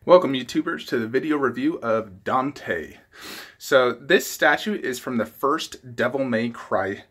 Welcome YouTubers to the video review of Dante. So this statue is from the first Devil May Cry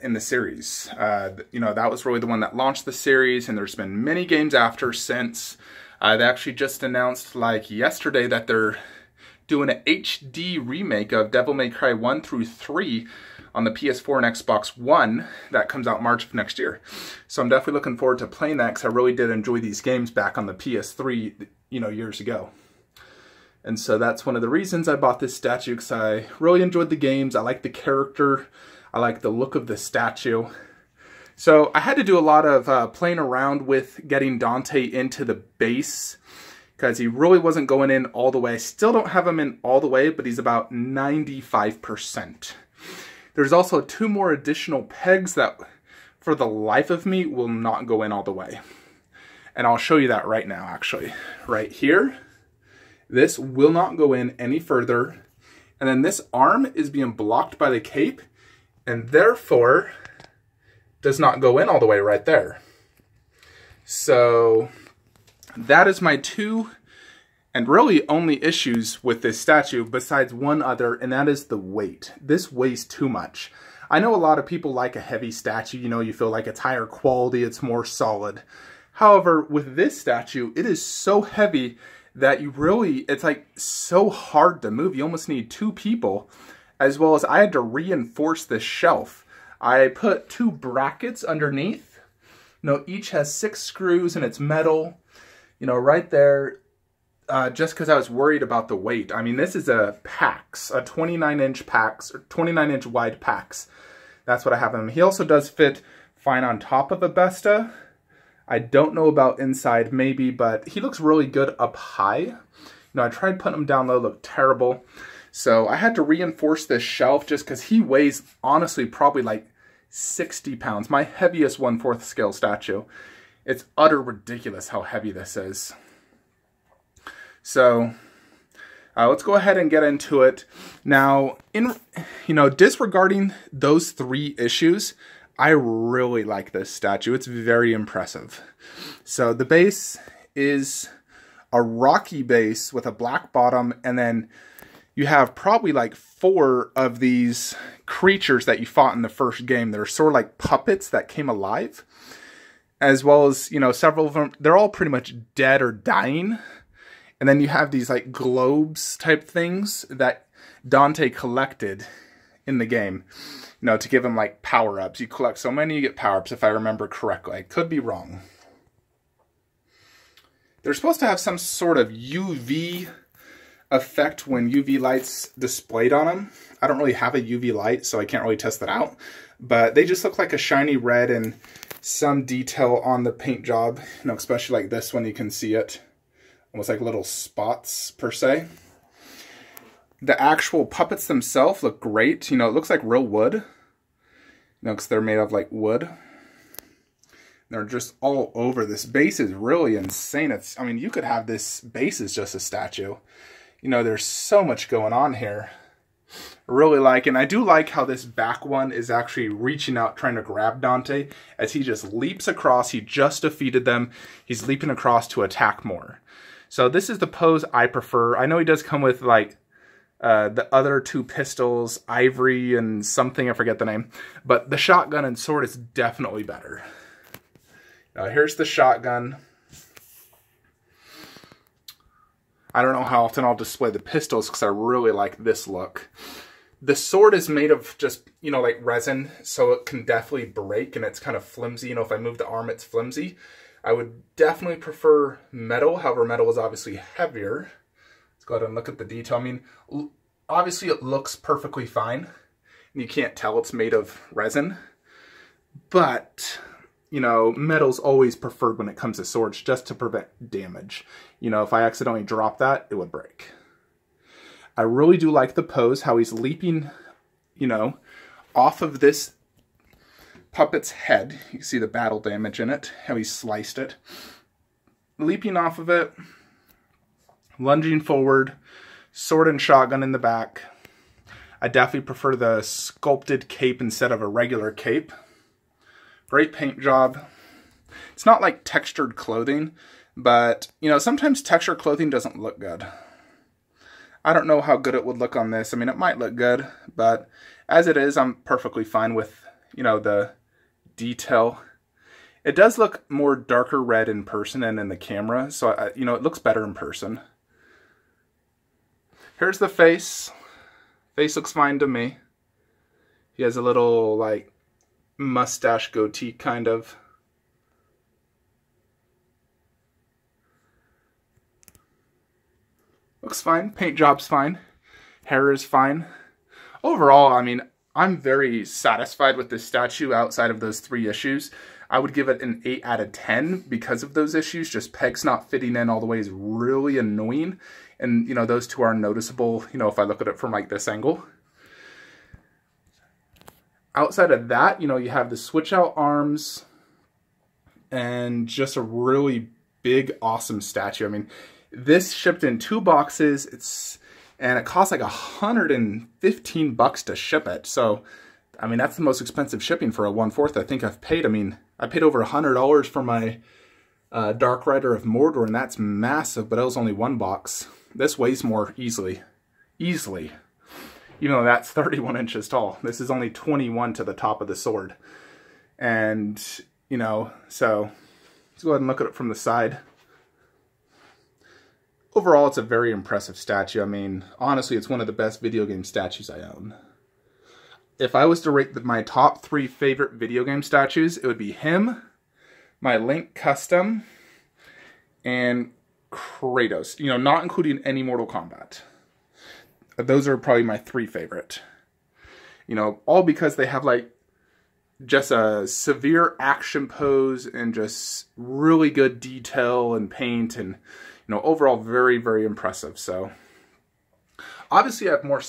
in the series. That was really the one that launched the series, and there's been many games after since. They actually just announced like yesterday that they're doing an HD remake of Devil May Cry 1 through 3 on the PS4 and Xbox One that comes out March of next year. So I'm definitely looking forward to playing that because I really did enjoy these games back on the PS3, years ago. And so that's one of the reasons I bought this statue, because I really enjoyed the games. I like the character. I like the look of the statue. So I had to do a lot of playing around with getting Dante into the base, because he really wasn't going in all the way. I still don't have him in all the way, but he's about 95%. There's also 2 more additional pegs that, for the life of me, will not go in all the way. And I'll show you that right now, actually. Right here, this will not go in any further. And then this arm is being blocked by the cape, and therefore does not go in all the way right there. So that is my 2 and really only issues with this statue, besides one other, and that is the weight. This weighs too much. I know a lot of people like a heavy statue. You feel like it's higher quality, it's more solid. However, with this statue, it is so heavy that it's like so hard to move. You almost need 2 people, as well as I had to reinforce this shelf. I put 2 brackets underneath. Each has 6 screws and it's metal, right there, just because I was worried about the weight. I mean, this is a PAX, a 29-inch PAX, or 29-inch wide PAX. That's what I have him. He also does fit fine on top of a Besta. I don't know about inside, maybe, but he looks really good up high. I tried putting him down low, looked terrible. So I had to reinforce this shelf just because he weighs, honestly, probably like 60 pounds. My heaviest 1/4 scale statue. It's utter ridiculous how heavy this is. So let's go ahead and get into it. Now, disregarding those 3 issues, I really like this statue. It's very impressive. So the base is a rocky base with a black bottom, and then you have probably like 4 of these creatures that you fought in the first game. They're sort of like puppets that came alive, as well as, several of them. They're all pretty much dead or dying. And then you have these like globes type things that Dante collected in the game, to give him like power-ups. You collect so many, you get power-ups, if I remember correctly. I could be wrong. They're supposed to have some sort of UV effect when UV light's displayed on them. I don't really have a UV light, so I can't really test that out. But they just look like a shiny red, and some detail on the paint job, especially like this one, you can see it. Almost like little spots, per se. The actual puppets themselves look great. It looks like real wood. Because they're made of like wood. They're just all over. This base is really insane. You could have this base as just a statue. There's so much going on here. I really like, and I do like how this back one is actually reaching out, trying to grab Dante, as he just leaps across. He just defeated them. He's leaping across to attack more. So this is the pose I prefer. I know he does come with like the other 2 pistols, ivory and something, I forget the name. But the shotgun and sword is definitely better. Now here's the shotgun. I don't know how often I'll display the pistols because I really like this look. The sword is made of just, like resin, so it can definitely break, and it's kind of flimsy. If I move the arm, it's flimsy. I would definitely prefer metal. However, metal is obviously heavier. Let's go ahead and look at the detail. Obviously it looks perfectly fine. And you can't tell it's made of resin. But, metal's always preferred when it comes to swords, just to prevent damage. If I accidentally drop that, it would break. I really do like the pose, how he's leaping, off of this puppet's head. You can see the battle damage in it, how he sliced it. Leaping off of it, lunging forward, sword and shotgun in the back. I definitely prefer the sculpted cape instead of a regular cape. Great paint job. It's not like textured clothing. But, you know, sometimes texture clothing doesn't look good. I don't know how good it would look on this. I mean, it might look good, but as it is, I'm perfectly fine with, you know, the detail. It does look more darker red in person and in the camera, so, you know, it looks better in person. Here's the face. Face looks fine to me. He has a little, like, mustache goatee, kind of. Looks fine. Paint job's fine. Hair is fine. Overall, I mean, I'm very satisfied with this statue outside of those 3 issues. I would give it an 8 out of 10 because of those issues. Just pegs not fitting in all the way is really annoying. And, you know, those 2 are noticeable, you know, if I look at it from, like, this angle. Outside of that, you know, you have the switch-out arms and just a really big, awesome statue. I mean, this shipped in 2 boxes. And it costs like $115 to ship it. So, I mean, that's the most expensive shipping for a 1/4 I think I've paid. I mean, I paid over $100 for my Dark Rider of Mordor, and that's massive, but it was only 1 box. This weighs more easily. Even though that's 31 inches tall. This is only 21 to the top of the sword. And, you know, so let's go ahead and look at it from the side. Overall, it's a very impressive statue. I mean, honestly, it's one of the best video game statues I own. If I was to rate my top 3 favorite video game statues, it would be him, my Link Custom, and Kratos. You know, not including any Mortal Kombat. Those are probably my 3 favorite. You know, all because they have, like, just a severe action pose and just really good detail and paint and, you know, overall very, very impressive. So, obviously I have more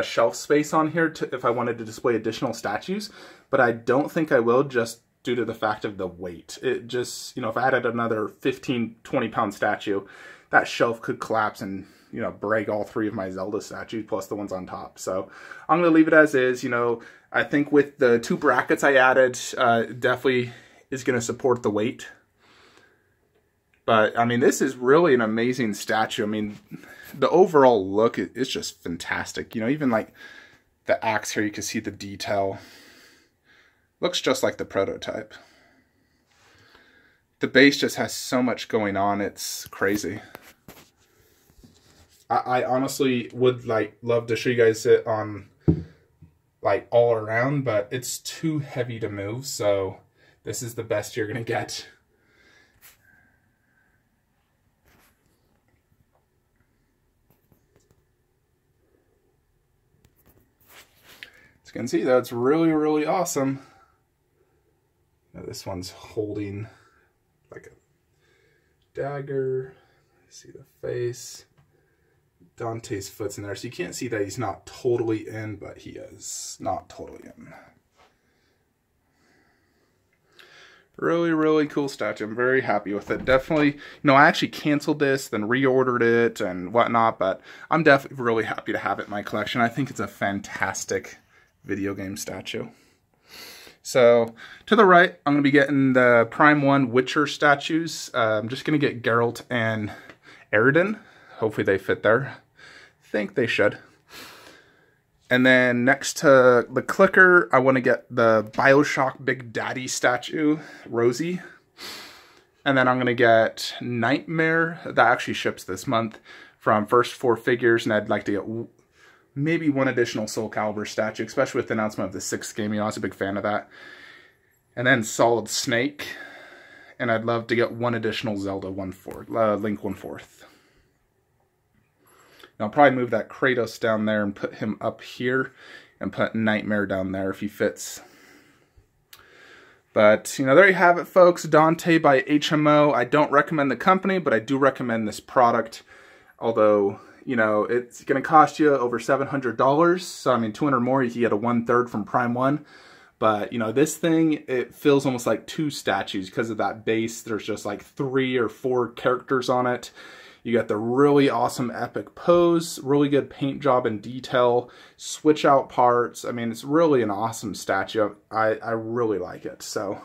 shelf space on here if I wanted to display additional statues, but I don't think I will just due to the fact of the weight. It just, you know, if I added another 15, 20 pound statue, that shelf could collapse and, you know, break all 3 of my Zelda statues plus the ones on top. So I'm going to leave it as is. You know, I think with the 2 brackets I added, definitely is going to support the weight. But, I mean, this is really an amazing statue. I mean, the overall look is just fantastic. You know, even, like, the axe here, you can see the detail. Looks just like the prototype. The base just has so much going on. It's crazy. I honestly would, like, love to show you guys it on, like, all around, but it's too heavy to move, so this is the best you're going to get. As you can see, that's really, really awesome. Now this one's holding like a dagger. See the face. Dante's foot's in there, so you can't see that he's not totally in, but he is not totally in. Really, really cool statue. I'm very happy with it. Definitely, you know, I actually canceled this, then reordered it and whatnot, but I'm definitely really happy to have it in my collection. I think it's a fantastic video game statue. So, to the right, I'm going to be getting the Prime 1 Witcher statues. I'm just going to get Geralt and Aridin. Hopefully they fit there. I think they should. And then next to the clicker, I want to get the BioShock Big Daddy statue, Rosie. And then I'm going to get Nightmare. That actually ships this month from First 4 Figures. And I'd like to get maybe 1 additional Soul Calibur statue, especially with the announcement of the 6th game. You know, I was a big fan of that. And then Solid Snake. And I'd love to get 1 additional Zelda Link 1/4. Now, I'll probably move that Kratos down there and put him up here and put Nightmare down there if he fits. But, you know, there you have it, folks. Dante by HMO. I don't recommend the company, but I do recommend this product. Although, you know, it's going to cost you over $700. So, I mean, 200 more, you can get a 1/3 from Prime 1. But, you know, this thing, it feels almost like 2 statues because of that base. There's just like 3 or 4 characters on it. You got the really awesome epic pose, really good paint job and detail, switch out parts. I mean, it's really an awesome statue. I really like it. So,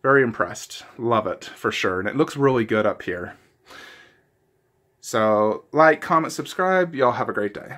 Very impressed. Love it, for sure. And it looks really good up here. So, like, comment, subscribe. Y'all have a great day.